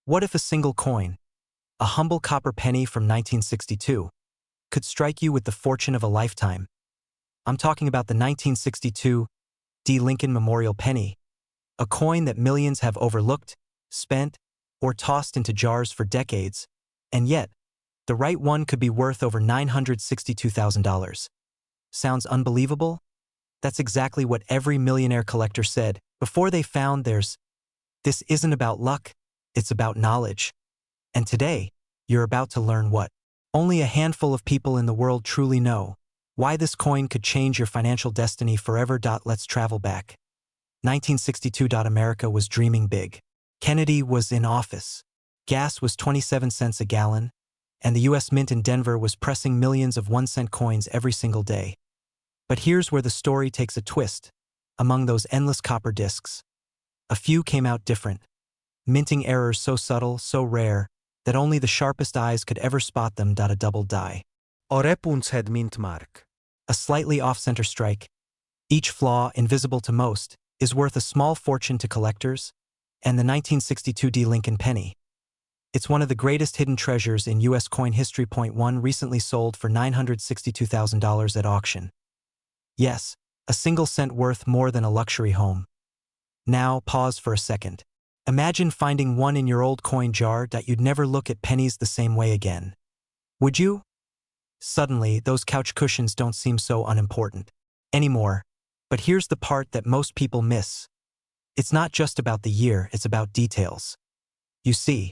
What if a single coin, a humble copper penny from 1962, could strike you with the fortune of a lifetime? I'm talking about the 1962 D. Lincoln Memorial Penny, a coin that millions have overlooked, spent, or tossed into jars for decades, and yet, the right one could be worth over $962,000. Sounds unbelievable? That's exactly what every millionaire collector said before they found theirs. This isn't about luck, it's about knowledge. And today, you're about to learn what only a handful of people in the world truly know: why this coin could change your financial destiny forever. Let's travel back. 1962. America was dreaming big. Kennedy was in office. Gas was 27 cents a gallon, and the U.S. Mint in Denver was pressing millions of 1-cent coins every single day. But here's where the story takes a twist. Among those endless copper discs, a few came out different, minting errors so subtle, so rare, that only the sharpest eyes could ever spot them. A double die. Orepunts had mint mark. A slightly off-center strike, each flaw invisible to most, is worth a small fortune to collectors, and the 1962 D. Lincoln penny. It's one of the greatest hidden treasures in U.S. coin history. One recently sold for $962,000 at auction. Yes, a single cent worth more than a luxury home. Now, pause for a second. Imagine finding one in your old coin jar that you'd never look at pennies the same way again. Would you? Suddenly, those couch cushions don't seem so unimportant anymore. But here's the part that most people miss. It's not just about the year, it's about details. You see,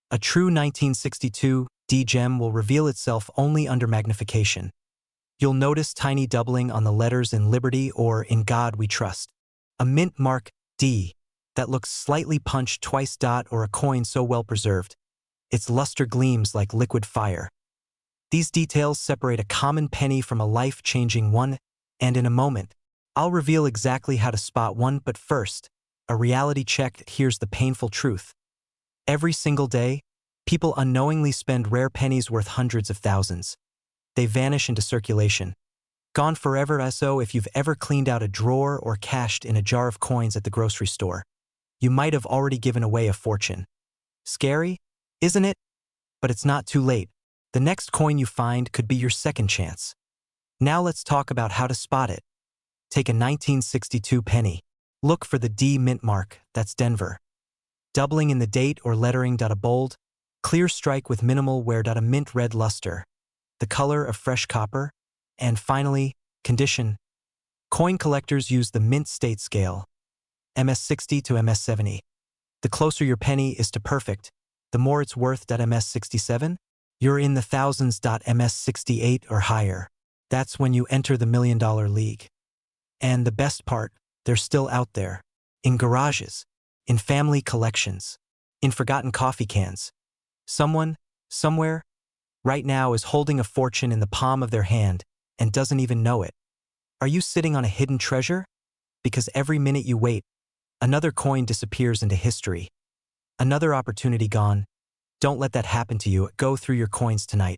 a true 1962 D gem will reveal itself only under magnification. You'll notice tiny doubling on the letters in Liberty or In God We Trust. A mint mark D that looks slightly punched twice. Or a coin so well preserved, its luster gleams like liquid fire. These details separate a common penny from a life-changing one, and in a moment, I'll reveal exactly how to spot one. But first, a reality check. Here's the painful truth. Every single day, people unknowingly spend rare pennies worth hundreds of thousands. They vanish into circulation, gone forever. So if you've ever cleaned out a drawer or cashed in a jar of coins at the grocery store, you might have already given away a fortune. Scary, isn't it? But it's not too late. The next coin you find could be your second chance. Now let's talk about how to spot it. Take a 1962 penny. Look for the D mint mark, that's Denver. Doubling in the date or lettering. A bold, clear strike with minimal wear. A mint red luster, the color of fresh copper. And finally, condition. Coin collectors use the mint state scale, MS60 to MS70. The closer your penny is to perfect, the more it's worth. MS67, you're in the thousands. MS68 or higher, that's when you enter the $1 million league. And the best part, they're still out there. In garages, in family collections, in forgotten coffee cans. Someone, somewhere, right now is holding a fortune in the palm of their hand and doesn't even know it. Are you sitting on a hidden treasure? Because every minute you wait, another coin disappears into history. Another opportunity gone. Don't let that happen to you. Go through your coins tonight.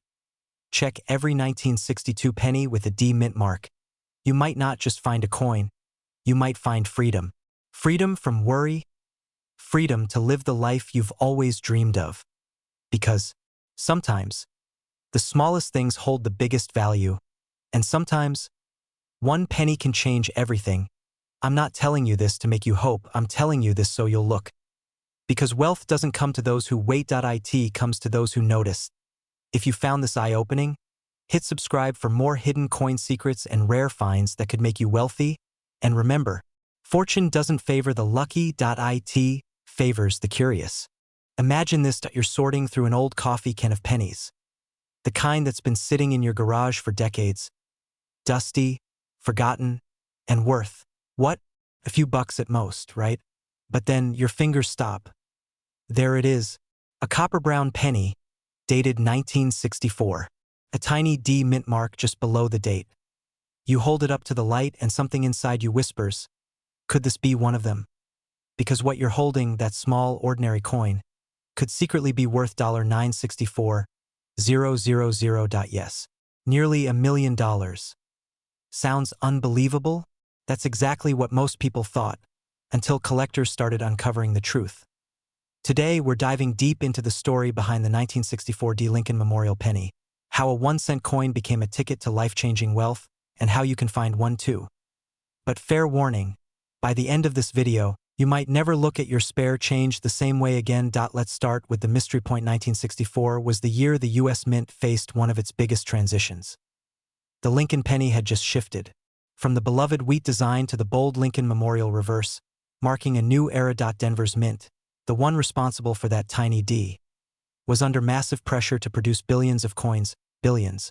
Check every 1962 penny with a D mint mark. You might not just find a coin. You might find freedom. Freedom from worry. Freedom to live the life you've always dreamed of. Because sometimes, the smallest things hold the biggest value. And sometimes, one penny can change everything. I'm not telling you this to make you hope. I'm telling you this so you'll look. Because wealth doesn't come to those who wait. It comes to those who notice. If you found this eye-opening, hit subscribe for more hidden coin secrets and rare finds that could make you wealthy. And remember, fortune doesn't favor the lucky. It favors the curious. Imagine this: you're sorting through an old coffee can of pennies. The kind that's been sitting in your garage for decades. Dusty, forgotten, and worth, what? A few bucks at most, right? But then your fingers stop. There it is, a copper-brown penny, dated 1964. A tiny D mint mark just below the date. You hold it up to the light and something inside you whispers, could this be one of them? Because what you're holding, that small, ordinary coin, could secretly be worth $964,000. Yes, nearly $1 million. Sounds unbelievable? That's exactly what most people thought, until collectors started uncovering the truth. Today, we're diving deep into the story behind the 1964 D. Lincoln Memorial Penny, how a 1-cent coin became a ticket to life-changing wealth, and how you can find one too. But fair warning, by the end of this video, you might never look at your spare change the same way again. Let's start with the mystery point. 1964 was the year the U.S. Mint faced one of its biggest transitions. The Lincoln penny had just shifted, from the beloved wheat design to the bold Lincoln Memorial reverse, marking a new era. Denver's Mint, the one responsible for that tiny D, was under massive pressure to produce billions of coins, billions.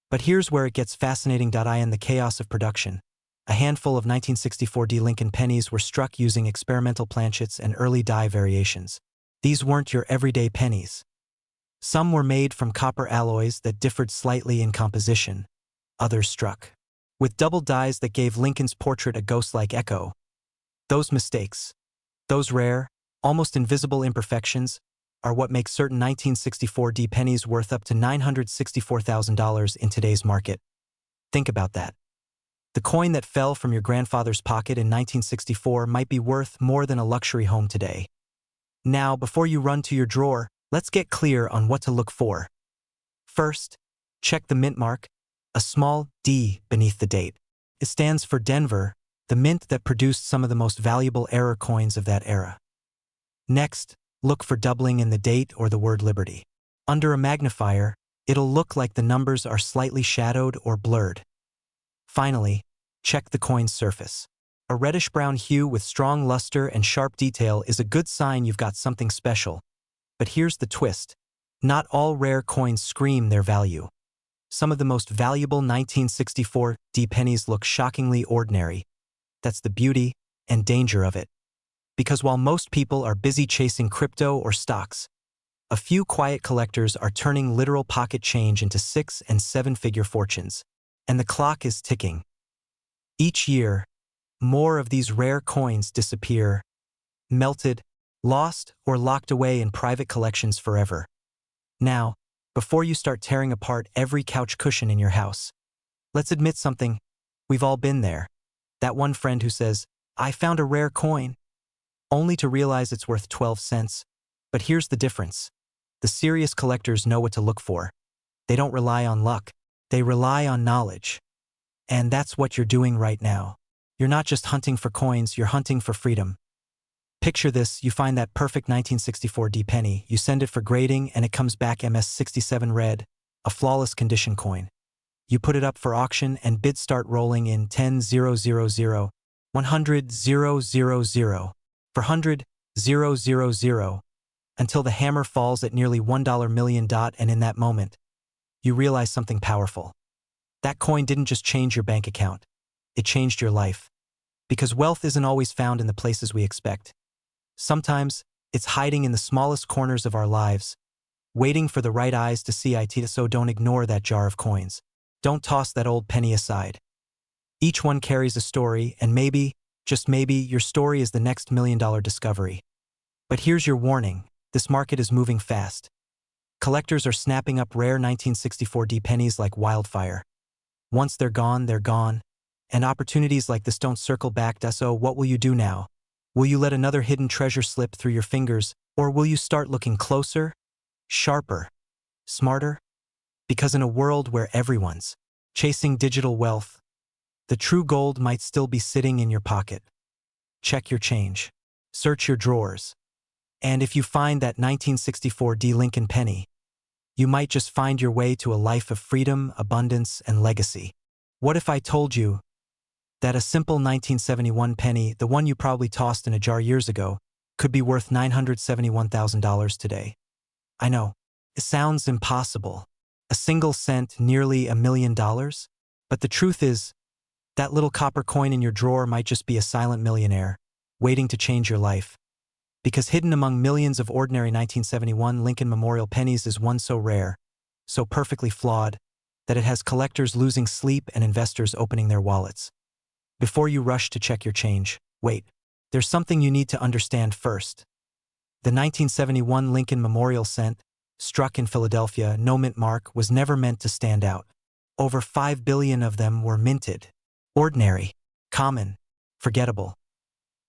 But here's where it gets fascinating. In the chaos of production, a handful of 1964 D. Lincoln pennies were struck using experimental planchets and early die variations. These weren't your everyday pennies. Some were made from copper alloys that differed slightly in composition. Others struck with double dies that gave Lincoln's portrait a ghost-like echo. Those mistakes, those rare, almost invisible imperfections, are what make certain 1964 D pennies worth up to $964,000 in today's market. Think about that. The coin that fell from your grandfather's pocket in 1964 might be worth more than a luxury home today. Now, before you run to your drawer, let's get clear on what to look for. First, check the mint mark, a small D beneath the date. It stands for Denver, the mint that produced some of the most valuable error coins of that era. Next, look for doubling in the date or the word Liberty. Under a magnifier, it'll look like the numbers are slightly shadowed or blurred. Finally, check the coin's surface. A reddish-brown hue with strong luster and sharp detail is a good sign you've got something special. But here's the twist. Not all rare coins scream their value. Some of the most valuable 1964 D pennies look shockingly ordinary. That's the beauty and danger of it. Because while most people are busy chasing crypto or stocks, a few quiet collectors are turning literal pocket change into 6- and 7-figure fortunes. And the clock is ticking. Each year, more of these rare coins disappear, melted, lost, or locked away in private collections forever. Now, before you start tearing apart every couch cushion in your house, let's admit something. We've all been there. That one friend who says, "I found a rare coin," only to realize it's worth 12 cents. But here's the difference. The serious collectors know what to look for. They don't rely on luck. They rely on knowledge. And that's what you're doing right now. You're not just hunting for coins, you're hunting for freedom. Picture this, you find that perfect 1964 D penny, you send it for grading, and it comes back MS67 red, a flawless condition coin. You put it up for auction and bids start rolling in 10,000, 100,000, for 100,000, until the hammer falls at nearly $1 million. And in that moment, you realize something powerful. That coin didn't just change your bank account, it changed your life. Because wealth isn't always found in the places we expect. Sometimes, it's hiding in the smallest corners of our lives, waiting for the right eyes to see it. So don't ignore that jar of coins. Don't toss that old penny aside. Each one carries a story, and maybe, just maybe, your story is the next $1 million discovery. But here's your warning, this market is moving fast. Collectors are snapping up rare 1964 D pennies like wildfire. Once they're gone, and opportunities like this don't circle back. So what will you do now? Will you let another hidden treasure slip through your fingers, or will you start looking closer, sharper, smarter? Because in a world where everyone's chasing digital wealth, the true gold might still be sitting in your pocket. Check your change. Search your drawers. And if you find that 1964 D. Lincoln penny, you might just find your way to a life of freedom, abundance, and legacy. What if I told you that a simple 1971 penny, the one you probably tossed in a jar years ago, could be worth $971,000 today? I know, it sounds impossible. A single cent, nearly $1 million? But the truth is, that little copper coin in your drawer might just be a silent millionaire, waiting to change your life. Because hidden among millions of ordinary 1971 Lincoln Memorial pennies is one so rare, so perfectly flawed, that it has collectors losing sleep and investors opening their wallets. Before you rush to check your change, wait. There's something you need to understand first. The 1971 Lincoln Memorial cent, struck in Philadelphia, no mint mark, was never meant to stand out. Over 5 billion of them were minted. Ordinary, common, forgettable.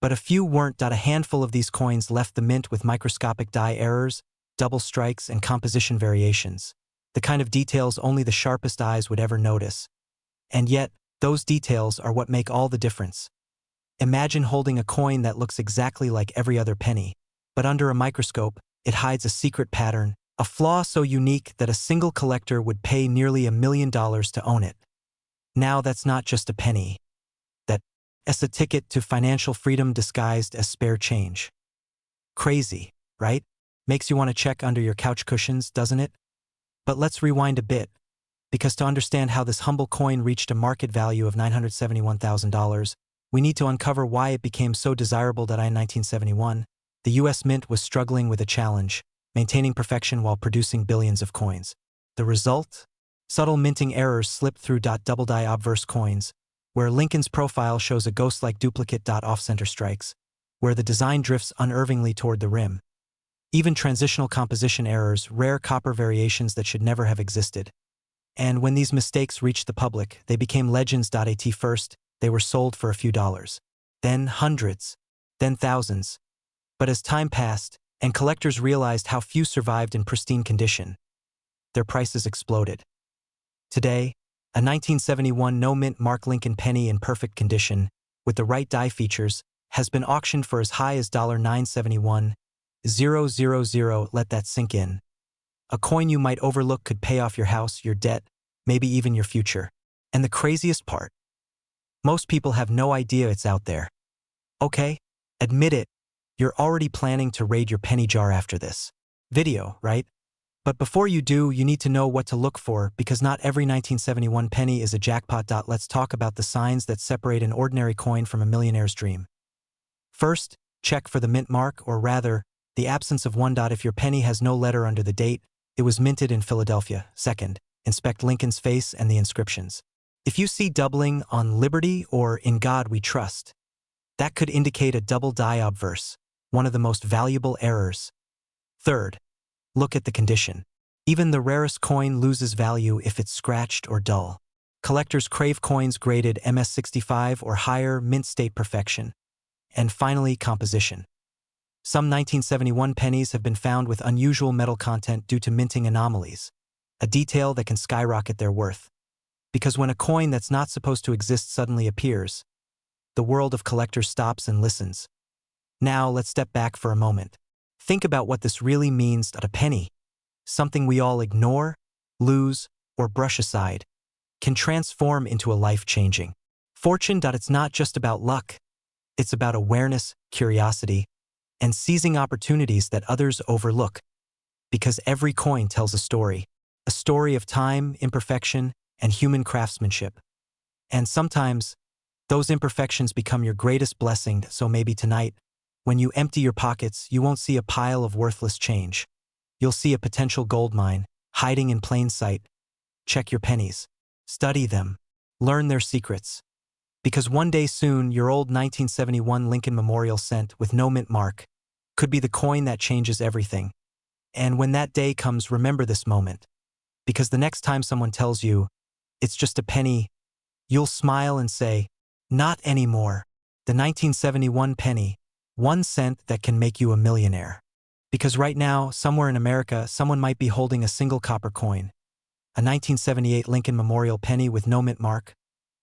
But a few weren't. A handful of these coins left the mint with microscopic die errors, double strikes, and composition variations, the kind of details only the sharpest eyes would ever notice. And yet, those details are what make all the difference. Imagine holding a coin that looks exactly like every other penny, but under a microscope, it hides a secret pattern, a flaw so unique that a single collector would pay nearly $1 million to own it. Now that's not just a penny. That's a ticket to financial freedom disguised as spare change. Crazy, right? Makes you want to check under your couch cushions, doesn't it? But let's rewind a bit, because to understand how this humble coin reached a market value of $971,000, we need to uncover why it became so desirable. In 1971, the U.S. Mint was struggling with a challenge, maintaining perfection while producing billions of coins. The result? Subtle minting errors slipped through. Double die obverse coins, where Lincoln's profile shows a ghost-like duplicate. Off-center strikes, where the design drifts unervingly toward the rim. Even transitional composition errors, rare copper variations that should never have existed. And when these mistakes reached the public, they became legends. At first, they were sold for a few dollars. Then hundreds. Then thousands. But as time passed, and collectors realized how few survived in pristine condition, their prices exploded. Today, a 1971 no-mint mark Lincoln penny in perfect condition, with the right die features, has been auctioned for as high as $971,000. Let that sink in. A coin you might overlook could pay off your house, your debt, maybe even your future. And the craziest part? Most people have no idea it's out there. Okay, admit it, you're already planning to raid your penny jar after this video, right? But before you do, you need to know what to look for, because not every 1971 penny is a jackpot. Let's talk about the signs that separate an ordinary coin from a millionaire's dream. First, check for the mint mark, or rather, the absence of one. If your penny has no letter under the date, it was minted in Philadelphia. Second, inspect Lincoln's face and the inscriptions. If you see doubling on Liberty or In God We Trust, that could indicate a double die obverse, one of the most valuable errors. Third, look at the condition. Even the rarest coin loses value if it's scratched or dull. Collectors crave coins graded MS65 or higher, mint state perfection. And finally, composition. Some 1971 pennies have been found with unusual metal content due to minting anomalies, a detail that can skyrocket their worth. Because when a coin that's not supposed to exist suddenly appears, the world of collectors stops and listens. Now let's step back for a moment. Think about what this really means. A penny, something we all ignore, lose, or brush aside, can transform into a life-changing fortune. It's not just about luck. It's about awareness, curiosity, and seizing opportunities that others overlook. Because every coin tells a story of time, imperfection, and human craftsmanship. And sometimes, those imperfections become your greatest blessing. So maybe tonight, when you empty your pockets, you won't see a pile of worthless change. You'll see a potential gold mine, hiding in plain sight. Check your pennies. Study them. Learn their secrets. Because one day soon, your old 1971 Lincoln Memorial cent with no mint mark could be the coin that changes everything. And when that day comes, remember this moment. Because the next time someone tells you, it's just a penny, you'll smile and say, not anymore. The 1971 penny, 1 cent that can make you a millionaire. Because right now, somewhere in America, someone might be holding a single copper coin, a 1978 Lincoln Memorial penny with no mint mark,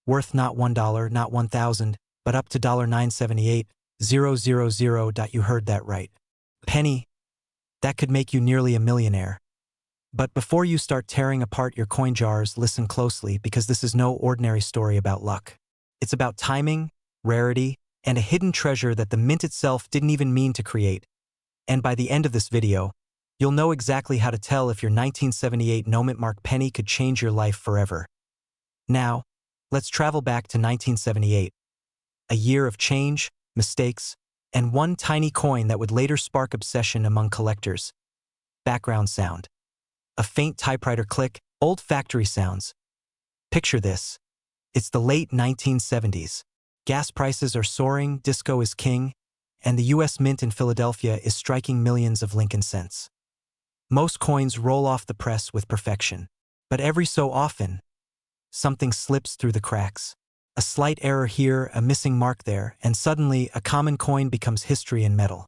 worth not $1, not $1,000, but up to $978,000. You heard that right. Penny, that could make you nearly a millionaire. But before you start tearing apart your coin jars, listen closely, because this is no ordinary story about luck. It's about timing, rarity, and a hidden treasure that the mint itself didn't even mean to create. And by the end of this video, you'll know exactly how to tell if your 1978 no mint mark penny could change your life forever. Now, let's travel back to 1978, a year of change, mistakes, and one tiny coin that would later spark obsession among collectors. Background sound. A faint typewriter click, old factory sounds. Picture this. It's the late 1970s. Gas prices are soaring, disco is king, and the U.S. Mint in Philadelphia is striking millions of Lincoln cents. Most coins roll off the press with perfection. But every so often, something slips through the cracks. A slight error here, a missing mark there, and suddenly a common coin becomes history in metal.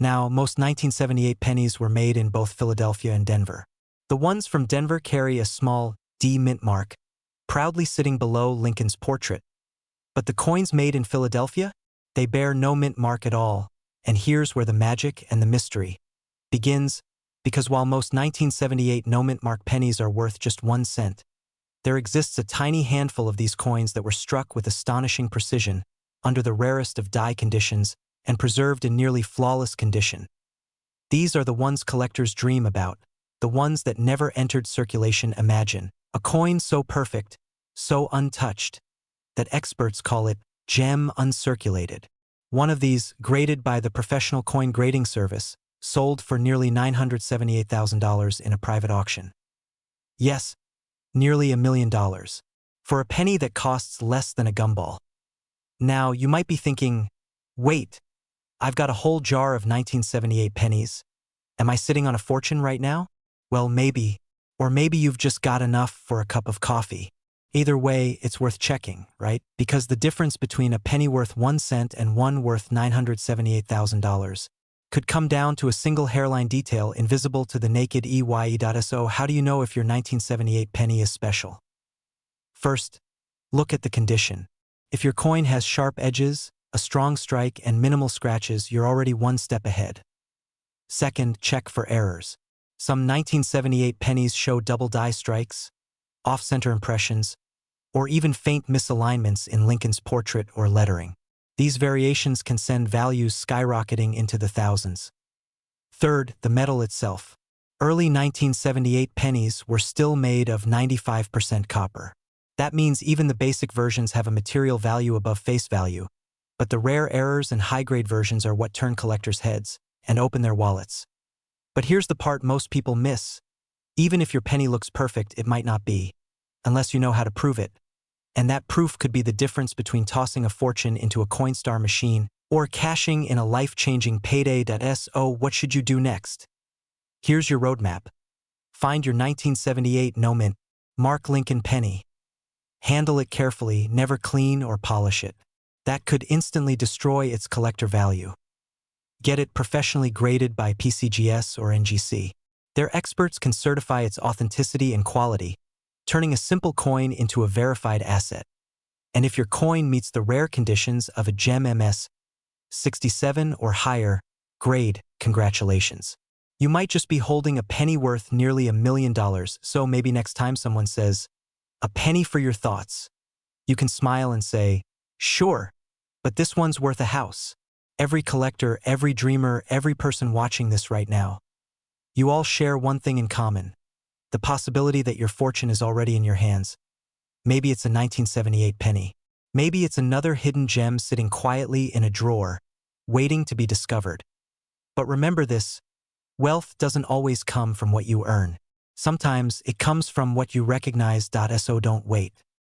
Now, most 1978 pennies were made in both Philadelphia and Denver. The ones from Denver carry a small D mint mark, proudly sitting below Lincoln's portrait. But the coins made in Philadelphia? They bear no mint mark at all, and here's where the magic and the mystery begins, because while most 1978 no mint mark pennies are worth just 1 cent, there exists a tiny handful of these coins that were struck with astonishing precision, under the rarest of die conditions, and preserved in nearly flawless condition. These are the ones collectors dream about, the ones that never entered circulation. Imagine a coin so perfect, so untouched, that experts call it gem uncirculated. One of these, graded by the Professional Coin Grading Service, sold for nearly $978,000 in a private auction. Yes, nearly $1 million, for a penny that costs less than a gumball. Now, you might be thinking, wait, I've got a whole jar of 1978 pennies. Am I sitting on a fortune right now? Well, maybe. Or maybe you've just got enough for a cup of coffee. Either way, it's worth checking, right? Because the difference between a penny worth 1 cent and one worth $978,000 could come down to a single hairline detail invisible to the naked eye. So how do you know if your 1978 penny is special? First, look at the condition. If your coin has sharp edges, a strong strike, and minimal scratches, you're already one step ahead. Second, check for errors. Some 1978 pennies show double die strikes, off-center impressions, or even faint misalignments in Lincoln's portrait or lettering. These variations can send values skyrocketing into the thousands. Third, the metal itself. Early 1978 pennies were still made of 95% copper. That means even the basic versions have a material value above face value, but the rare errors and high-grade versions are what turn collectors' heads and open their wallets. But here's the part most people miss. Even if your penny looks perfect, it might not be, unless you know how to prove it. And that proof could be the difference between tossing a fortune into a Coinstar machine or cashing in a life-changing payday. So what should you do next? Here's your roadmap. Find your 1978 no mint mark Lincoln penny. Handle it carefully, never clean or polish it. That could instantly destroy its collector value. Get it professionally graded by PCGS or NGC. Their experts can certify its authenticity and quality, turning a simple coin into a verified asset. And if your coin meets the rare conditions of a gem MS 67 or higher grade, congratulations. You might just be holding a penny worth nearly $1 million, so maybe next time someone says, "A penny for your thoughts," you can smile and say, "Sure, but this one's worth a house." Every collector, every dreamer, every person watching this right now, you all share one thing in common: the possibility that your fortune is already in your hands. Maybe it's a 1978 penny. Maybe it's another hidden gem sitting quietly in a drawer, waiting to be discovered. But remember this: wealth doesn't always come from what you earn. Sometimes it comes from what you recognize. So don't wait.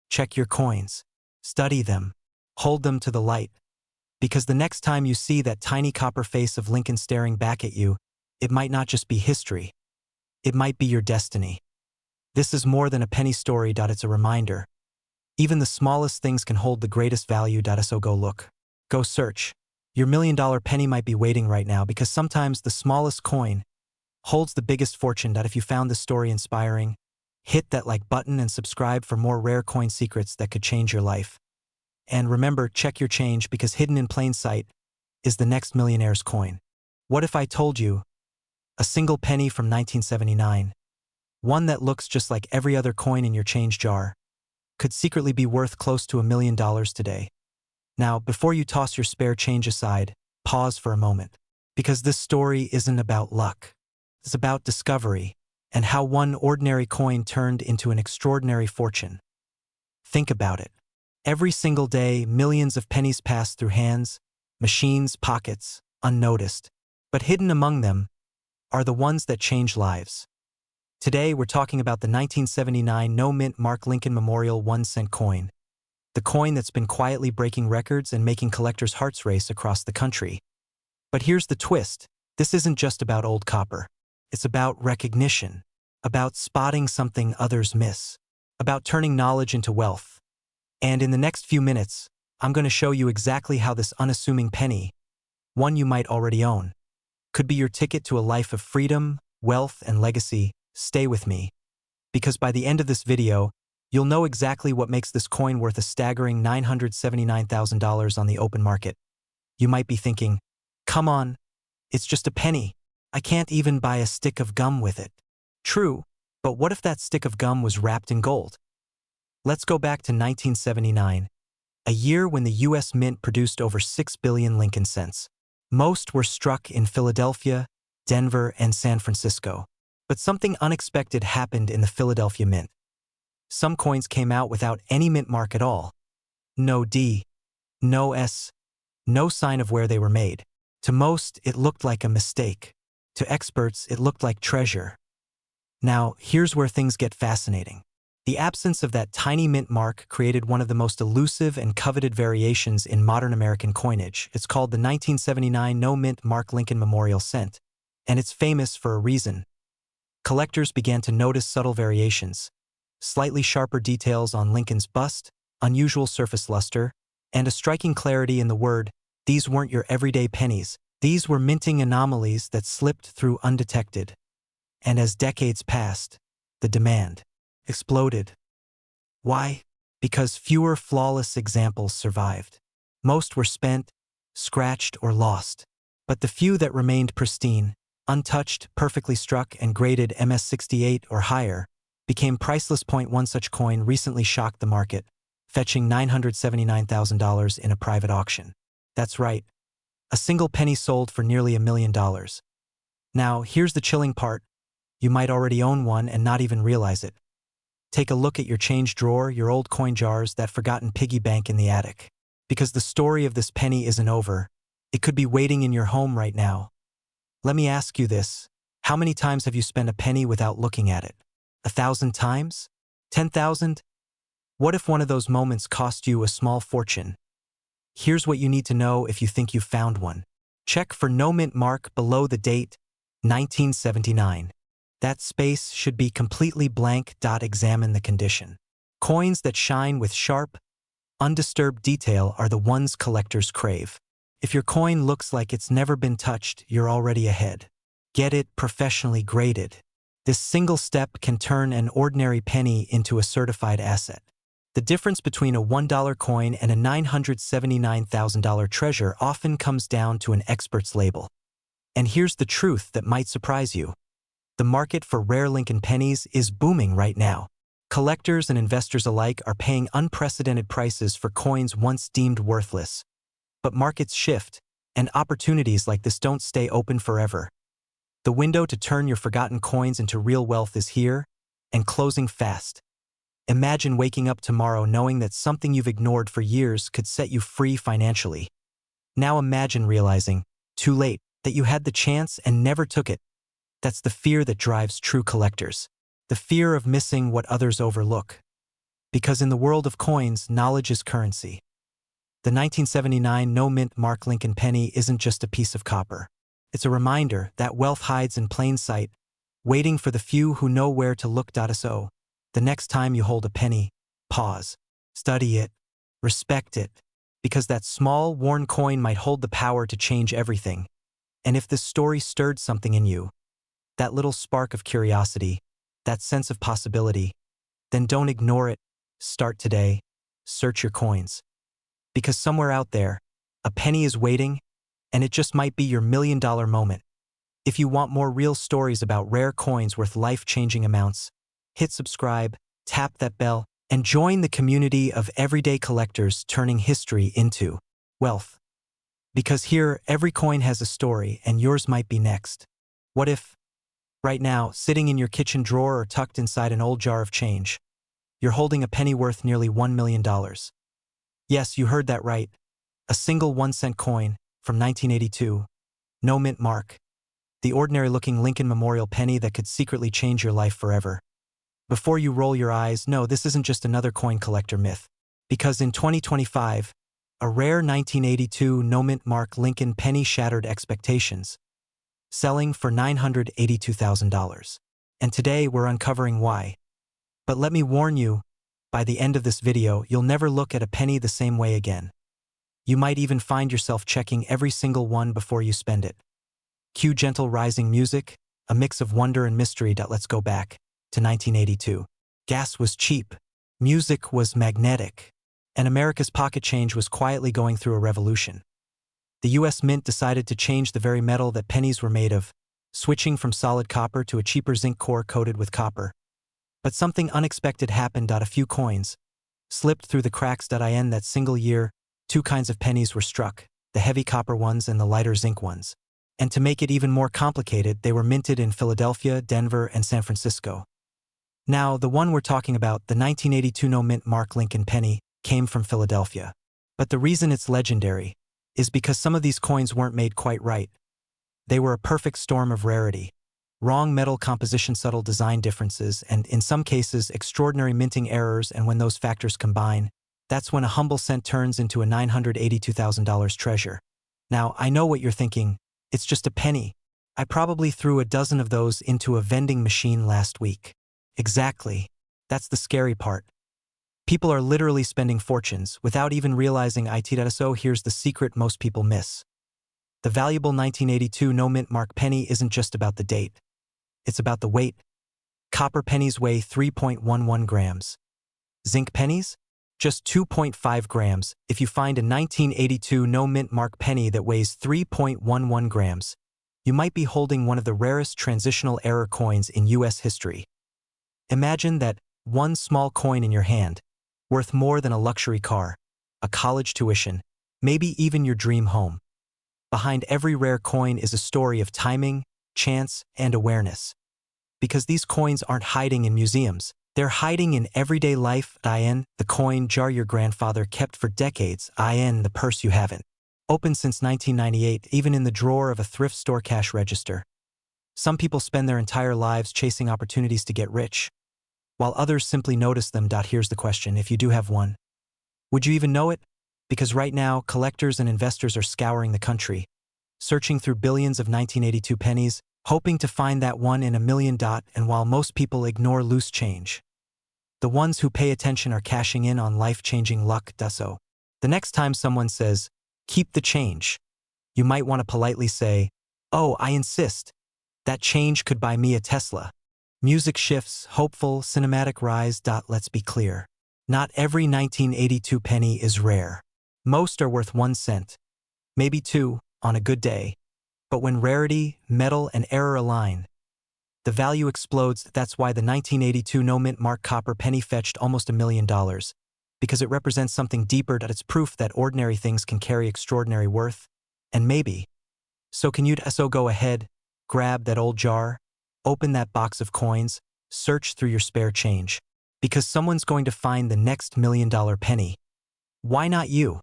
Check your coins. Study them. Hold them to the light. Because the next time you see that tiny copper face of Lincoln staring back at you, it might not just be history. It might be your destiny. This is more than a penny story. It's a reminder. Even the smallest things can hold the greatest value. So go look. Go search. Your $1 million penny might be waiting right now, because sometimes the smallest coin holds the biggest fortune. If you found this story inspiring, hit that like button and subscribe for more rare coin secrets that could change your life. And remember, check your change, because hidden in plain sight is the next millionaire's coin. What if I told you a single penny from 1979, one that looks just like every other coin in your change jar, could secretly be worth close to $1 million today? Now, before you toss your spare change aside, pause for a moment, because this story isn't about luck. It's about discovery and how one ordinary coin turned into an extraordinary fortune. Think about it. Every single day, millions of pennies pass through hands, machines, pockets, unnoticed. But hidden among them are the ones that change lives. Today, we're talking about the 1979 no mint mark Lincoln Memorial 1-cent coin. The coin that's been quietly breaking records and making collectors' hearts race across the country. But here's the twist. This isn't just about old copper. It's about recognition, about spotting something others miss, about turning knowledge into wealth, And in the next few minutes, I'm going to show you exactly how this unassuming penny, one you might already own, could be your ticket to a life of freedom, wealth, and legacy. Stay with me, because by the end of this video, you'll know exactly what makes this coin worth a staggering $979,000 on the open market. You might be thinking, come on, it's just a penny. I can't even buy a stick of gum with it. True, but what if that stick of gum was wrapped in gold? Let's go back to 1979, a year when the US Mint produced over 6 billion Lincoln cents. Most were struck in Philadelphia, Denver, and San Francisco. But something unexpected happened in the Philadelphia Mint. Some coins came out without any mint mark at all. No D, no S, no sign of where they were made. To most, it looked like a mistake. To experts, it looked like treasure. Now, here's where things get fascinating. The absence of that tiny mint mark created one of the most elusive and coveted variations in modern American coinage. It's called the 1979 No Mint Mark Lincoln Memorial Cent, and it's famous for a reason. Collectors began to notice subtle variations, slightly sharper details on Lincoln's bust, unusual surface luster, and a striking clarity in the word. These weren't your everyday pennies. These were minting anomalies that slipped through undetected. And as decades passed, the demand exploded. Why? Because fewer flawless examples survived. Most were spent, scratched, or lost. But the few that remained pristine, untouched, perfectly struck, and graded MS-68 or higher, became priceless. One such coin recently shocked the market, fetching $979,000 in a private auction. That's right, a single penny sold for nearly $1 million. Now, here's the chilling part. You might already own one and not even realize it. Take a look at your change drawer, your old coin jars, that forgotten piggy bank in the attic. Because the story of this penny isn't over. It could be waiting in your home right now. Let me ask you this. How many times have you spent a penny without looking at it? 1,000 times? 10,000? What if one of those moments cost you a small fortune? Here's what you need to know if you think you've found one. Check for no mint mark below the date, 1979. That space should be completely blank. Examine the condition. Coins that shine with sharp, undisturbed detail are the ones collectors crave. If your coin looks like it's never been touched, you're already ahead. Get it professionally graded. This single step can turn an ordinary penny into a certified asset. The difference between a $1 coin and a $979,000 treasure often comes down to an expert's label. And here's the truth that might surprise you. The market for rare Lincoln pennies is booming right now. Collectors and investors alike are paying unprecedented prices for coins once deemed worthless. But markets shift, and opportunities like this don't stay open forever. The window to turn your forgotten coins into real wealth is here, and closing fast. Imagine waking up tomorrow knowing that something you've ignored for years could set you free financially. Now imagine realizing, too late, that you had the chance and never took it. That's the fear that drives true collectors. The fear of missing what others overlook. Because in the world of coins, knowledge is currency. The 1979 No Mint Mark Lincoln penny isn't just a piece of copper. It's a reminder that wealth hides in plain sight, waiting for the few who know where to look. So, the next time you hold a penny, pause, study it, respect it, because that small, worn coin might hold the power to change everything. And if this story stirred something in you, that little spark of curiosity, that sense of possibility, then don't ignore it. Start today. Search your coins. Because somewhere out there, a penny is waiting, and it just might be your $1 million moment. If you want more real stories about rare coins worth life-changing amounts, hit subscribe, tap that bell, and join the community of everyday collectors turning history into wealth. Because here, every coin has a story, and yours might be next. What if, right now, sitting in your kitchen drawer or tucked inside an old jar of change, you're holding a penny worth nearly $1 million? Yes, you heard that right. A single 1-cent coin from 1982, no mint mark. The ordinary-looking Lincoln Memorial penny that could secretly change your life forever. Before you roll your eyes, no, this isn't just another coin collector myth. Because in 2025, a rare 1982 no mint mark Lincoln penny shattered expectations, selling for $982,000. And today we're uncovering why. But let me warn you, By the end of this video, you'll never look at a penny the same way again. You might even find yourself checking every single one before you spend it. Cue gentle rising music, a mix of wonder and mystery. Let's go back to 1982. Gas was cheap, music was magnetic, and America's pocket change was quietly going through a revolution. The US Mint decided to change the very metal that pennies were made of, switching from solid copper to a cheaper zinc core coated with copper. But something unexpected happened. A few coins slipped through the cracks. In that single year, two kinds of pennies were struck, the heavy copper ones and the lighter zinc ones. And to make it even more complicated, they were minted in Philadelphia, Denver, and San Francisco. Now, the one we're talking about, the 1982 no-mint mark Lincoln penny, came from Philadelphia. But the reason it's legendary is because some of these coins weren't made quite right. They were a perfect storm of rarity. Wrong metal composition, subtle design differences, and in some cases, extraordinary minting errors. And when those factors combine, that's when a humble cent turns into a $982,000 treasure. Now, I know what you're thinking. It's just a penny. I probably threw a dozen of those into a vending machine last week. Exactly. That's the scary part. People are literally spending fortunes without even realizing it. So here's the secret most people miss. The valuable 1982 no-mint mark penny isn't just about the date. It's about the weight. Copper pennies weigh 3.11 grams. Zinc pennies? Just 2.5 grams. If you find a 1982 no-mint mark penny that weighs 3.11 grams, you might be holding one of the rarest transitional error coins in US history. Imagine that one small coin in your hand, worth more than a luxury car, a college tuition, maybe even your dream home. Behind every rare coin is a story of timing, chance, and awareness. Because these coins aren't hiding in museums, they're hiding in everyday life. The coin jar your grandfather kept for decades. The purse you haven't opened since 1998, even in the drawer of a thrift store cash register. Some people spend their entire lives chasing opportunities to get rich, while others simply notice them. Here's the question: if you do have one, would you even know it? Because right now, collectors and investors are scouring the country, searching through billions of 1982 pennies, hoping to find that one in a million. And while most people ignore loose change, the ones who pay attention are cashing in on life-changing luck. So, the next time someone says, "Keep the change," you might want to politely say, "Oh, I insist. That change could buy me a Tesla." Music shifts, hopeful, cinematic rise. Let's be clear. Not every 1982 penny is rare. Most are worth 1 cent, maybe 2, on a good day. But when rarity, metal, and error align, the value explodes. That's why the 1982 no-mint mark copper penny fetched almost $1 million, because it represents something deeper. It's proof that ordinary things can carry extraordinary worth. And maybe, so can you. So go ahead, grab that old jar, open that box of coins, search through your spare change, because someone's going to find the next $1 million penny. Why not you?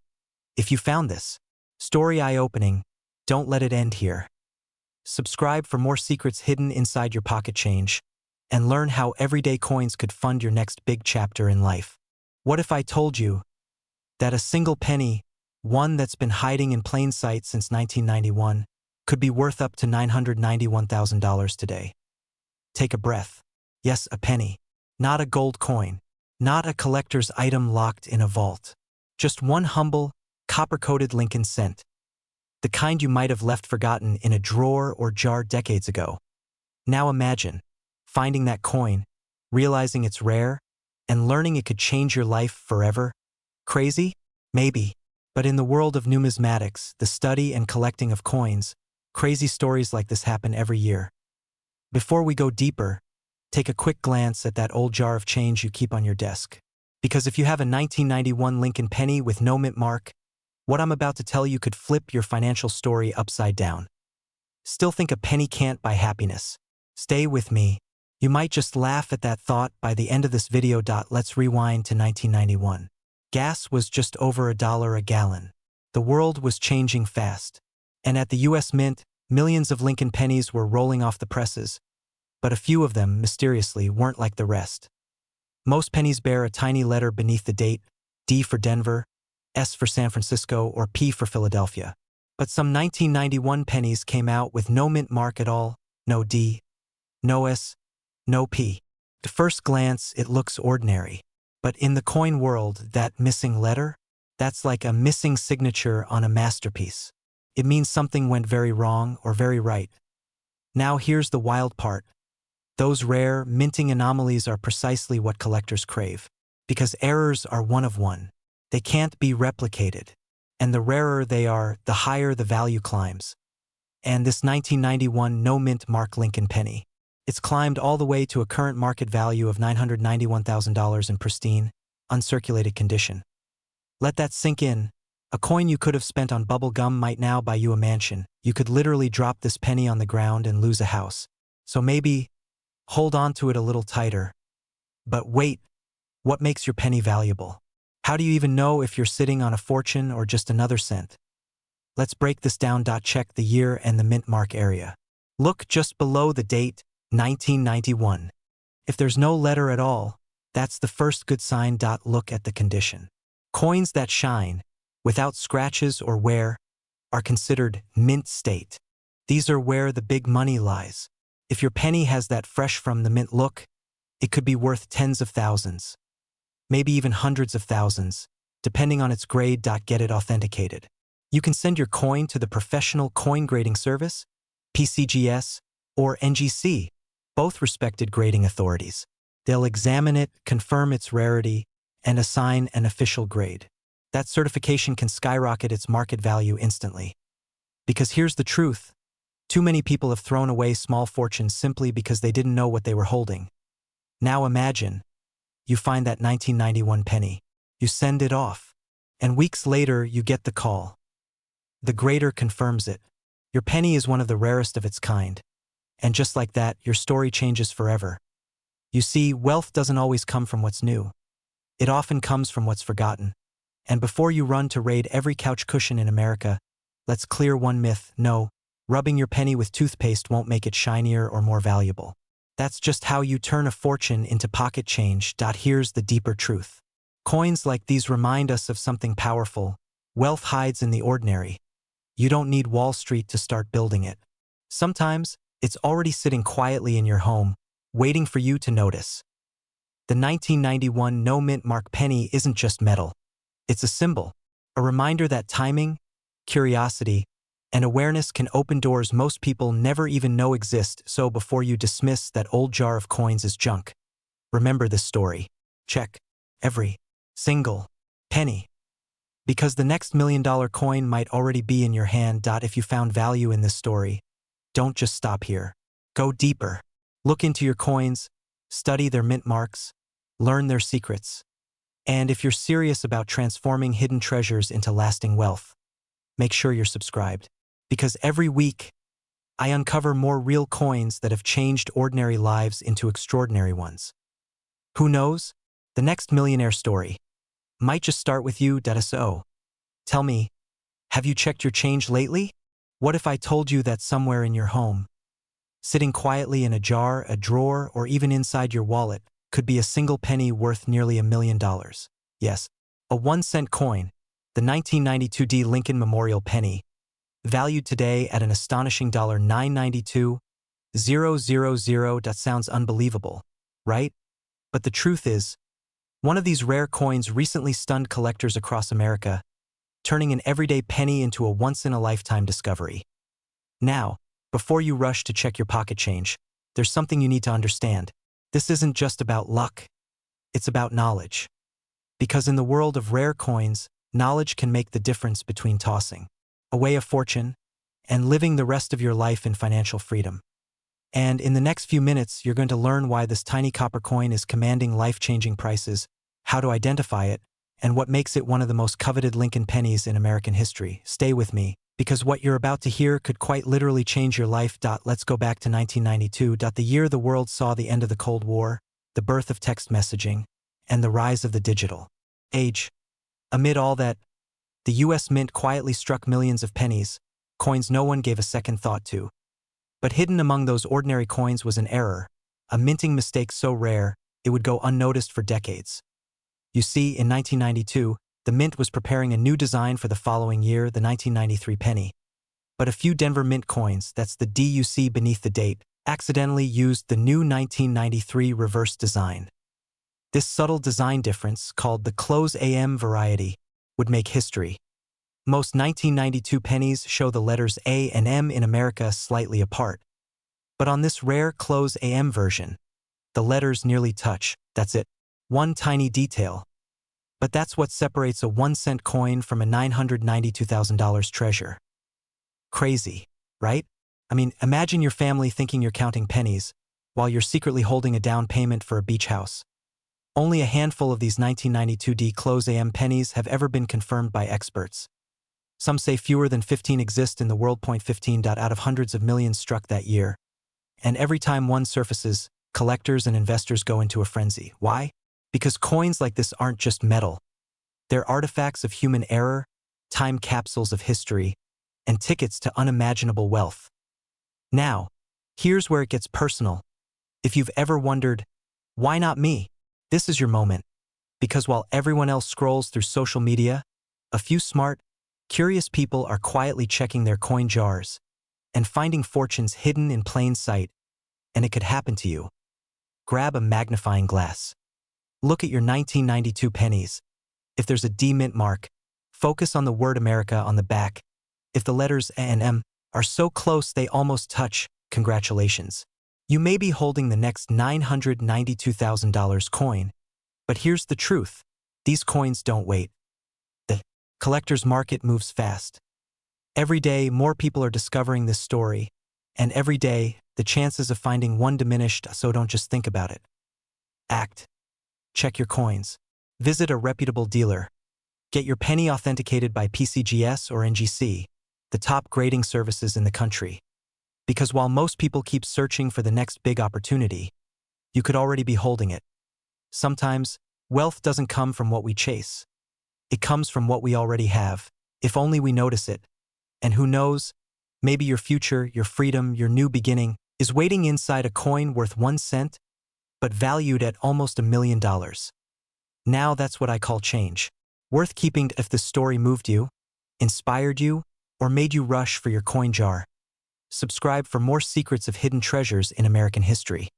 If you found this story eye-opening, don't let it end here. Subscribe for more secrets hidden inside your pocket change, and learn how everyday coins could fund your next big chapter in life. What if I told you that a single penny, one that's been hiding in plain sight since 1991, could be worth up to $991,000 today? Take a breath. Yes, a penny. Not a gold coin. Not a collector's item locked in a vault. Just one humble, copper-coated Lincoln cent. The kind you might have left forgotten in a drawer or jar decades ago. Now imagine finding that coin, realizing it's rare, and learning it could change your life forever. Crazy? Maybe. But in the world of numismatics, the study and collecting of coins, crazy stories like this happen every year. Before we go deeper, take a quick glance at that old jar of change you keep on your desk. Because if you have a 1991 Lincoln penny with no mint mark, what I'm about to tell you could flip your financial story upside down. Still think a penny can't buy happiness? Stay with me. You might just laugh at that thought by the end of this video. Let's rewind to 1991. Gas was just over $1 a gallon. The world was changing fast. And at the US Mint, millions of Lincoln pennies were rolling off the presses. But a few of them, mysteriously, weren't like the rest. Most pennies bear a tiny letter beneath the date, D for Denver, S for San Francisco, or P for Philadelphia. But some 1991 pennies came out with no mint mark at all, no D, no S, no P. At first glance, it looks ordinary. But in the coin world, that missing letter? That's like a missing signature on a masterpiece. It means something went very wrong or very right. Now here's the wild part. Those rare, minting anomalies are precisely what collectors crave. Because errors are one of one. They can't be replicated. And the rarer they are, the higher the value climbs. And this 1991 no-mint Mark Lincoln penny. It's climbed all the way to a current market value of $991,000 in pristine, uncirculated condition. Let that sink in. A coin you could have spent on bubble gum might now buy you a mansion. You could literally drop this penny on the ground and lose a house. So maybe hold on to it a little tighter. But wait, what makes your penny valuable? How do you even know if you're sitting on a fortune or just another cent? Let's break this down. Check the year and the mint mark area. Look just below the date, 1991. If there's no letter at all, that's the first good sign. Look at the condition. Coins that shine, without scratches or wear, are considered mint state. These are where the big money lies. If your penny has that fresh from the mint look, it could be worth tens of thousands, maybe even hundreds of thousands, depending on its grade. Get it authenticated. You can send your coin to the Professional Coin Grading Service, PCGS, or NGC, both respected grading authorities. They'll examine it, confirm its rarity, and assign an official grade. That certification can skyrocket its market value instantly. Because here's the truth. Too many people have thrown away small fortunes simply because they didn't know what they were holding. Now imagine, you find that 1991 penny. You send it off. And weeks later, you get the call. The grader confirms it. Your penny is one of the rarest of its kind. And just like that, your story changes forever. You see, wealth doesn't always come from what's new. It often comes from what's forgotten. And before you run to raid every couch cushion in America, let's clear one myth. No, rubbing your penny with toothpaste won't make it shinier or more valuable. That's just how you turn a fortune into pocket change. Here's the deeper truth. Coins like these remind us of something powerful. Wealth hides in the ordinary. You don't need Wall Street to start building it. Sometimes, it's already sitting quietly in your home, waiting for you to notice. The 1991 no-mint mark penny isn't just metal. It's a symbol, a reminder that timing, curiosity, and awareness can open doors most people never even know exist. So before you dismiss that old jar of coins as junk, remember this story. Check every single penny. Because the next $1 million coin might already be in your hand. If you found value in this story, don't just stop here. Go deeper. Look into your coins, study their mint marks, learn their secrets. And if you're serious about transforming hidden treasures into lasting wealth, make sure you're subscribed. Because every week, I uncover more real coins that have changed ordinary lives into extraordinary ones. Who knows? The next millionaire story might just start with you. So, tell me, have you checked your change lately? What if I told you that somewhere in your home, sitting quietly in a jar, a drawer, or even inside your wallet, could be a single penny worth nearly $1 million? Yes, a 1-cent coin, the 1992 D. Lincoln Memorial Penny, valued today at an astonishing $992,000. That sounds unbelievable, right? But the truth is, one of these rare coins recently stunned collectors across America, turning an everyday penny into a once-in-a-lifetime discovery. Now, before you rush to check your pocket change, there's something you need to understand. This isn't just about luck. It's about knowledge. Because in the world of rare coins, knowledge can make the difference between tossing away a fortune and living the rest of your life in financial freedom. And in the next few minutes, you're going to learn why this tiny copper coin is commanding life-changing prices, how to identify it, and what makes it one of the most coveted Lincoln pennies in American history. Stay with me, because what you're about to hear could quite literally change your life. Let's go back to 1992. The year the world saw the end of the Cold War, the birth of text messaging, and the rise of the digital age. Amid all that, the U.S. Mint quietly struck millions of pennies, coins no one gave a second thought to. But hidden among those ordinary coins was an error, a minting mistake so rare, it would go unnoticed for decades. You see, in 1992, the Mint was preparing a new design for the following year, the 1993 penny. But a few Denver Mint coins, that's the D you see beneath the date, accidentally used the new 1993 reverse design. This subtle design difference, called the close AM variety, would make history. Most 1992 pennies show the letters A and M in America slightly apart. But on this rare close AM version, the letters nearly touch. That's it. One tiny detail. But that's what separates a 1-cent coin from a $992,000 treasure. Crazy, right? I mean, imagine your family thinking you're counting pennies, while you're secretly holding a down payment for a beach house. Only a handful of these 1992D close AM pennies have ever been confirmed by experts. Some say fewer than 15 exist in the world. 15 out of hundreds of millions struck that year. And every time one surfaces, collectors and investors go into a frenzy. Why? Because coins like this aren't just metal. They're artifacts of human error, time capsules of history, and tickets to unimaginable wealth. Now, here's where it gets personal. If you've ever wondered, why not me? This is your moment. Because while everyone else scrolls through social media, a few smart, curious people are quietly checking their coin jars and finding fortunes hidden in plain sight, and it could happen to you. Grab a magnifying glass. Look at your 1992 pennies. If there's a D mint mark, focus on the word America on the back. If the letters A and M are so close they almost touch, congratulations. You may be holding the next $992,000 coin, but here's the truth. These coins don't wait. The collector's market moves fast. Every day, more people are discovering this story, and every day, the chances of finding one diminished, so don't just think about it. Act. Check your coins. Visit a reputable dealer. Get your penny authenticated by PCGS or NGC, the top grading services in the country. Because while most people keep searching for the next big opportunity, you could already be holding it. Sometimes, wealth doesn't come from what we chase. It comes from what we already have, if only we notice it. And who knows, maybe your future, your freedom, your new beginning is waiting inside a coin worth 1 cent, but valued at almost $1 million. Now that's what I call change. Worth keeping if the story moved you, inspired you, or made you rush for your coin jar. Subscribe for more secrets of hidden treasures in American history.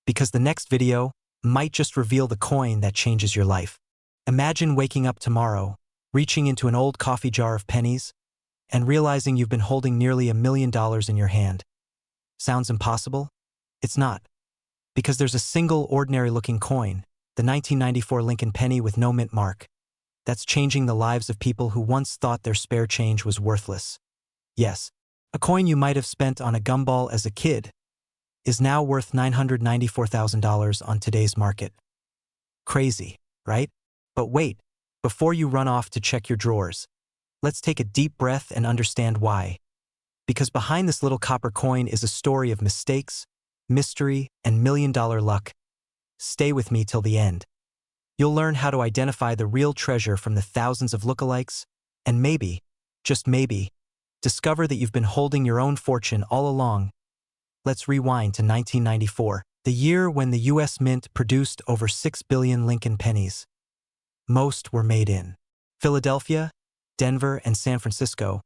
Because the next video might just reveal the coin that changes your life. Imagine waking up tomorrow, reaching into an old coffee jar of pennies, and realizing you've been holding nearly $1 million in your hand. Sounds impossible? It's not. Because there's a single ordinary-looking coin, the 1994 Lincoln penny with no mint mark, that's changing the lives of people who once thought their spare change was worthless. Yes, a coin you might have spent on a gumball as a kid is now worth $994,000 on today's market. Crazy, right? But wait, before you run off to check your drawers, let's take a deep breath and understand why. Because behind this little copper coin is a story of mistakes, mystery, and million-dollar luck. Stay with me till the end. You'll learn how to identify the real treasure from the thousands of lookalikes, and maybe, just maybe, discover that you've been holding your own fortune all along. Let's rewind to 1994, the year when the U.S. Mint produced over 6 billion Lincoln pennies. Most were made in Philadelphia, Denver, and San Francisco,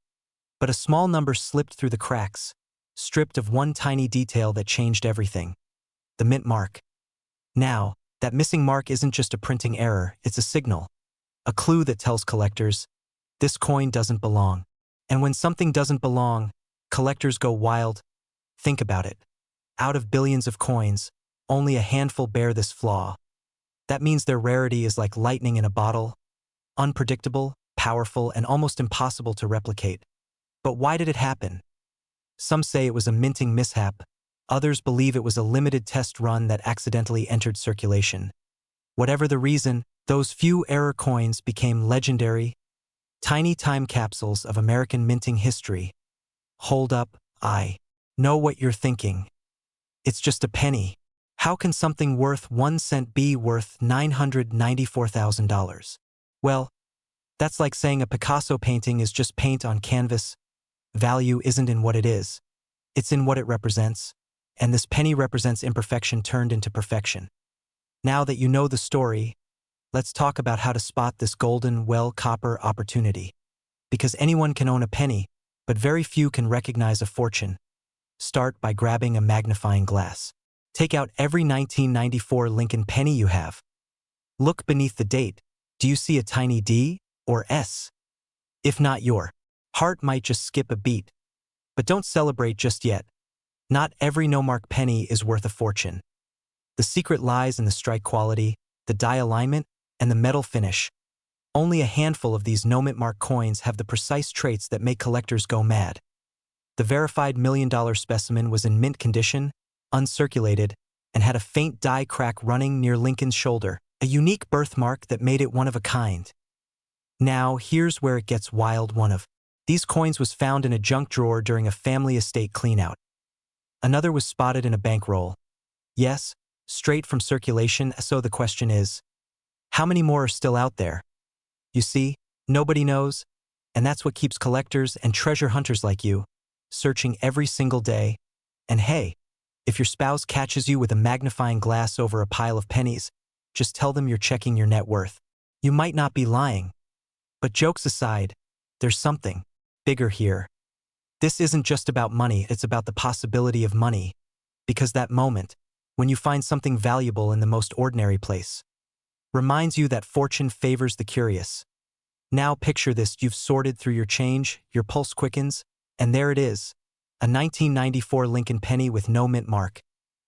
but a small number slipped through the cracks, stripped of one tiny detail that changed everything: the mint mark. Now, that missing mark isn't just a printing error, it's a signal, a clue that tells collectors, this coin doesn't belong. And when something doesn't belong, collectors go wild. Think about it. Out of billions of coins, only a handful bear this flaw. That means their rarity is like lightning in a bottle, unpredictable, powerful, and almost impossible to replicate. But why did it happen? Some say it was a minting mishap. Others believe it was a limited test run that accidentally entered circulation. Whatever the reason, those few error coins became legendary, tiny time capsules of American minting history. Hold up, I know what you're thinking. It's just a penny. How can something worth 1 cent be worth $994,000? Well, that's like saying a Picasso painting is just paint on canvas. Value isn't in what it is. It's in what it represents. And this penny represents imperfection turned into perfection. Now that you know the story, let's talk about how to spot this golden, copper opportunity. Because anyone can own a penny, but very few can recognize a fortune. Start by grabbing a magnifying glass. Take out every 1994 Lincoln penny you have. Look beneath the date. Do you see a tiny D or S? If not, your heart might just skip a beat. But don't celebrate just yet. Not every no-mark penny is worth a fortune. The secret lies in the strike quality, the die alignment, and the metal finish. Only a handful of these no-mint-mark coins have the precise traits that make collectors go mad. The verified $1,000,000 specimen was in mint condition, uncirculated, and had a faint die crack running near Lincoln's shoulder, a unique birthmark that made it one of a kind. Now, here's where it gets wild. One of these coins was found in a junk drawer during a family estate cleanout. Another was spotted in a bankroll. Yes, straight from circulation, so the question is, how many more are still out there? You see, nobody knows, and that's what keeps collectors and treasure hunters like you searching every single day. And hey, if your spouse catches you with a magnifying glass over a pile of pennies, just tell them you're checking your net worth. You might not be lying. But jokes aside, there's something bigger here. This isn't just about money, it's about the possibility of money. Because that moment, when you find something valuable in the most ordinary place, reminds you that fortune favors the curious. Now picture this: you've sorted through your change, your pulse quickens, and there it is, a 1994 Lincoln penny with no mint mark.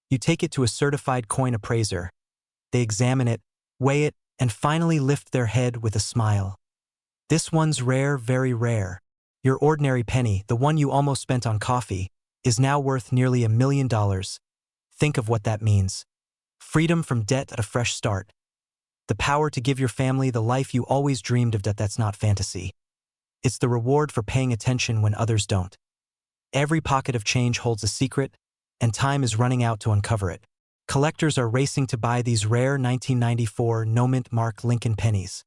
You take it to a certified coin appraiser. They examine it, weigh it, and finally lift their head with a smile. This one's rare, very rare. Your ordinary penny, the one you almost spent on coffee, is now worth nearly $1,000,000. Think of what that means. Freedom from debt at a fresh start. The power to give your family the life you always dreamed of. That's not fantasy. It's the reward for paying attention when others don't. Every pocket of change holds a secret, and time is running out to uncover it. Collectors are racing to buy these rare 1994 no-mint mark Lincoln pennies.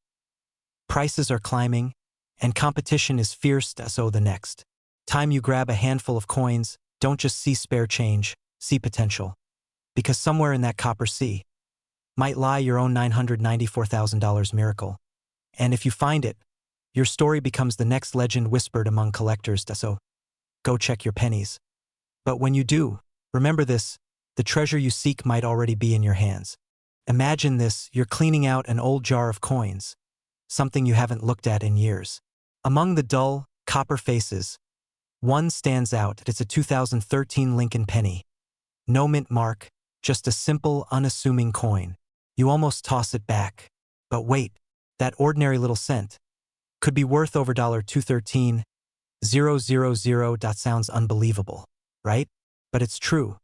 Prices are climbing, and competition is fierce, so the next time you grab a handful of coins, don't just see spare change, see potential. Because somewhere in that copper sea might lie your own $994,000 miracle. And if you find it, your story becomes the next legend whispered among collectors, so go check your pennies. But when you do, remember this: the treasure you seek might already be in your hands. Imagine this: you're cleaning out an old jar of coins, something you haven't looked at in years. Among the dull, copper faces, one stands out. It's a 2013 Lincoln penny. No mint mark, just a simple, unassuming coin. You almost toss it back. But wait, that ordinary little cent could be worth over $213,000. Sounds unbelievable, right? But it's true.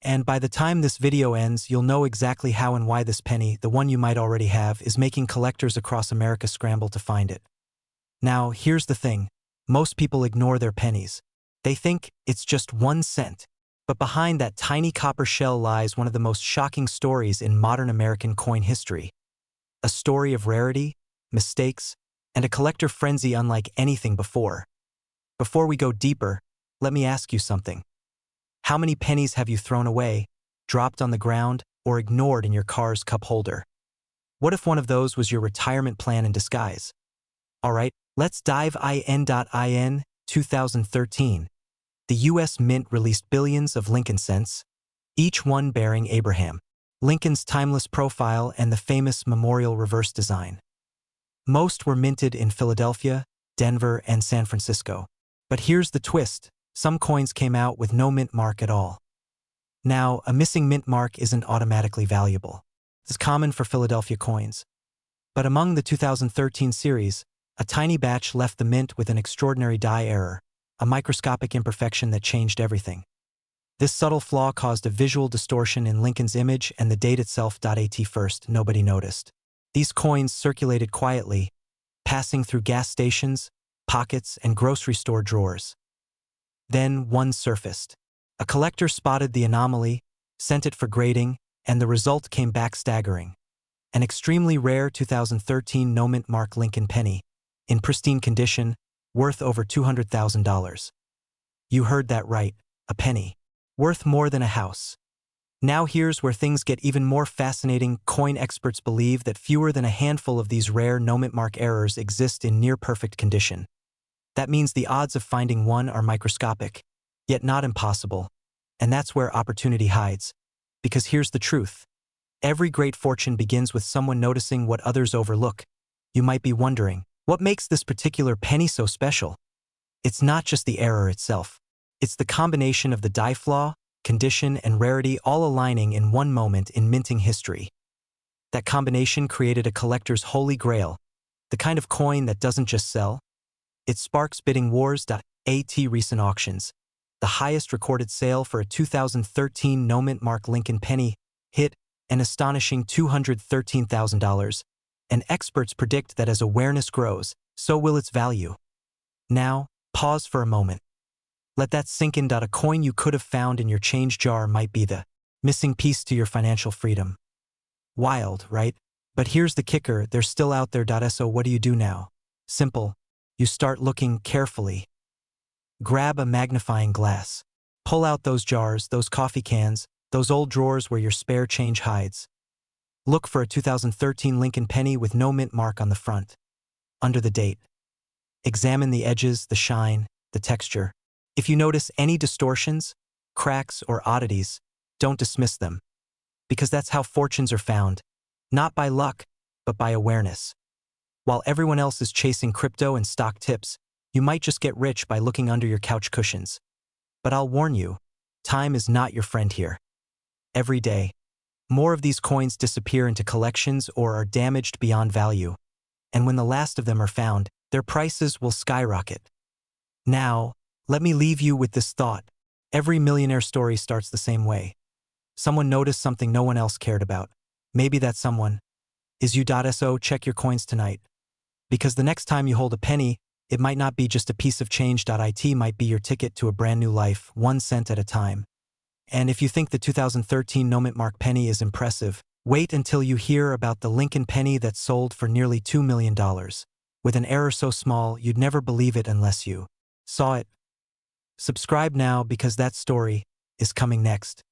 And by the time this video ends, you'll know exactly how and why this penny, the one you might already have, is making collectors across America scramble to find it. Now, here's the thing. Most people ignore their pennies. They think it's just 1 cent. But behind that tiny copper shell lies one of the most shocking stories in modern American coin history. A story of rarity, mistakes, and a collector frenzy unlike anything before. Before we go deeper, let me ask you something. How many pennies have you thrown away, dropped on the ground, or ignored in your car's cup holder? What if one of those was your retirement plan in disguise? Alright, let's dive in. 2013. The U.S. Mint released billions of Lincoln cents, each one bearing Abraham Lincoln's timeless profile and the famous memorial reverse design. Most were minted in Philadelphia, Denver, and San Francisco. But here's the twist: some coins came out with no mint mark at all. Now, a missing mint mark isn't automatically valuable. It's common for Philadelphia coins. But among the 2013 series, a tiny batch left the mint with an extraordinary die error, a microscopic imperfection that changed everything. This subtle flaw caused a visual distortion in Lincoln's image and the date itself. At first, nobody noticed. These coins circulated quietly, passing through gas stations, pockets, and grocery store drawers. Then one surfaced. A collector spotted the anomaly, sent it for grading, and the result came back staggering. An extremely rare 2013 no-mint mark Lincoln penny, in pristine condition, worth over $200,000. You heard that right, a penny. Worth more than a house. Now here's where things get even more fascinating. Coin experts believe that fewer than a handful of these rare no-mint mark errors exist in near-perfect condition. That means the odds of finding one are microscopic, yet not impossible. And that's where opportunity hides. Because here's the truth. Every great fortune begins with someone noticing what others overlook. You might be wondering, what makes this particular penny so special? It's not just the error itself. It's the combination of the die flaw, condition, and rarity all aligning in one moment in minting history. That combination created a collector's holy grail, the kind of coin that doesn't just sell. It sparks bidding wars. At recent auctions, the highest recorded sale for a 2013 no-mint mark Lincoln penny hit an astonishing $213,000, and experts predict that as awareness grows, so will its value. Now, pause for a moment. Let that sink in. A coin you could have found in your change jar might be the missing piece to your financial freedom. Wild, right? But here's the kicker, they're still out there. So what do you do now? Simple. You start looking carefully. Grab a magnifying glass. Pull out those jars, those coffee cans, those old drawers where your spare change hides. Look for a 2013 Lincoln penny with no mint mark on the front. Under the date. Examine the edges, the shine, the texture. If you notice any distortions, cracks, or oddities, don't dismiss them. Because that's how fortunes are found, not by luck, but by awareness. While everyone else is chasing crypto and stock tips, you might just get rich by looking under your couch cushions. But I'll warn you, time is not your friend here. Every day, more of these coins disappear into collections or are damaged beyond value. And when the last of them are found, their prices will skyrocket. Now, let me leave you with this thought. Every millionaire story starts the same way. Someone noticed something no one else cared about. Maybe that someone is you. So check your coins tonight. Because the next time you hold a penny, it might not be just a piece of change. It might be your ticket to a brand new life, 1 cent at a time. And if you think the 2013 no-mint mark penny is impressive, wait until you hear about the Lincoln penny that sold for nearly $2 million. With an error so small, you'd never believe it unless you saw it. Subscribe now because that story is coming next.